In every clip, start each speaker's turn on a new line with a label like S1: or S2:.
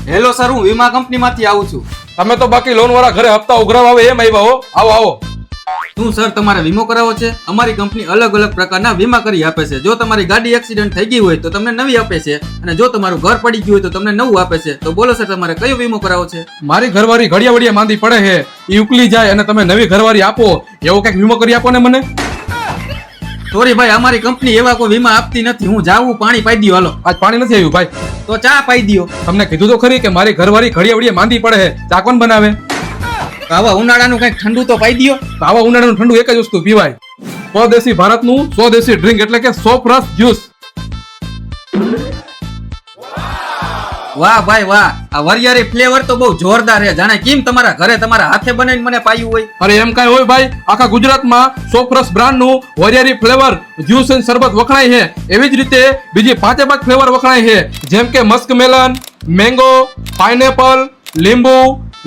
S1: Hello sir, હું વીમા કંપનીમાંથી આવું છું.
S2: તમે તો બાકી લોન વાળા ઘરે હપ્તા ઉઘરાવ આવે એમ આવ્યા હો. આવો આવો.
S1: શું સર તમારે વીમો કરાવો છે? અમારી કંપની અલગ અલગ પ્રકારના વીમા કરી આપે છે. જો તમારી ગાડી એક્સિડન્ટ થઈ ગઈ હોય તો તમને નવી આપે છે, અને જો તમારું ઘર પડી ગયું હોય તો તમને નવું આપે છે. તો બોલો સર, તમારે કયો વીમો કરાવો છે?
S2: મારી ઘરવાળી ઘડિયા વડિયા માંદી પડે છે, ઈ ઉકલી જાય અને તમે નવી ઘરવાળી આપો એવો કઈક વીમો કરી આપો ને મને.
S1: સોરી ભાઈ, અમારી કંપની એવા કોઈ વીમા આપતી નથી. હું જાવું, પાણી પાઈ દો. હાલો.
S2: આજ પાણી નથી આવ્યું ભાઈ.
S1: તો ચા પાઈ દો.
S2: તમને કીધું તો ખરી કે મારી ઘરવાળી ઘડિયા વડિયા માંદી પડે છે, ચા કોણ બનાવે?
S1: આવા ઉનાળાનું કઈક ઠંડુ તો પાઈ દો.
S2: આવા ઉનાળાનું ઠંડુ એક જ વસ્તુ પીવાય, સ્વદેશી ભારતનું સ્વદેશી ડ્રિંક એટલે કે સોફરસ જ્યુસ.
S1: વાહ ભાઈ વાહ, આ વરિયાળી ફ્લેવર તો બહુ જોરદાર છે. જાણે કેમ તમારા ઘરે તમારા હાથે બનાવીને મને પાયું હોય.
S2: અરે એમ કાંઈ હોય ભાઈ, આખા ગુજરાતમાં સોફરસ બ્રાન્ડનું વરિયાળી ફ્લેવર જ્યુસ અને શરબત વખણાય છે. એવી જ રીતે બીજી 5 ફ્લેવર વખણાય છે, જેમ કે મસ્ક મેલન, મેંગો, પાઇનેપલ, લીંબુ,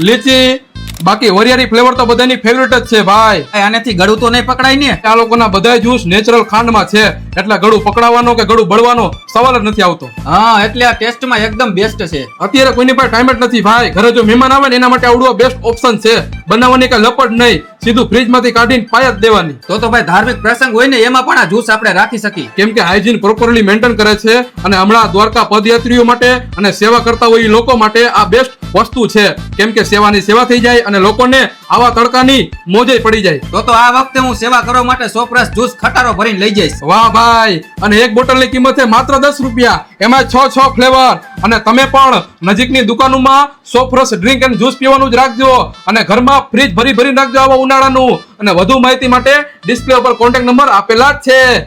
S2: લીચી. બાકી વરિયાળી ફ્લેવર તો બધાની ફેવરેટ જ છે ભાઈ.
S1: આનાથી ગળું તો નહીં પકડાય ને?
S2: આ લોકોના બધા જ્યુસ નેચરલ ખાંડમાં છે, એટલે ગળું પકડાવાનો કે ગળું બળવાનો સવાલ જ નથી આવતો.
S1: હા, એટલે આ ટેસ્ટમાં એકદમ બેસ્ટ છે.
S2: અત્યારે કોઈની પાસે ટાઈમ જ નથી ભાઈ. ઘરે જો મહેમાન આવે ને એના માટે આવડું બેસ્ટ ઓપ્શન છે. બનાવવાની કઈ લપટ નહીં, સીધું ફ્રીજમાંથી કાઢીને પાય જ દેવાની.
S1: તો ભાઈ ધાર્મિક પ્રસંગ હોય ને એમાં પણ આ જ્યુસ આપણે રાખી શકીએ,
S2: કેમ કે હાઇજીન પ્રોપરલી મેન્ટેન કરે છે. અને હમણાં દ્વારકા પદયાત્રીઓ માટે અને સેવા કરતા હોય એ લોકો માટે આ બેસ્ટ વસ્તુ છે, કેમ કે સેવાની સેવા થઈ જાય અને લોકોને આવા તડકાની મોજે પડી જાય.
S1: તો આ વખતે હું સેવા કરવા માટે સોફરસ જ્યુસ ખટારો ભરીને લઈ જઈશ.
S2: વાહ ભાઈ, અને એક બોટલની કિંમત છે માત્ર 10 રૂપિયા, એમાં 6 ફ્લેવર. અને તમે પણ નજીકની દુકાનોમાં સોફરસ ડ્રિંક એન્ડ જ્યુસ પીવાનું જ રાખજો, અને ઘરમાં ફ્રીજ ભરી રાખજો આવા ઉનાળાનું. અને વધુ માહિતી માટે ડિસ્પ્લે ઉપર કોન્ટેક્ટ નંબર આપેલા જ છે.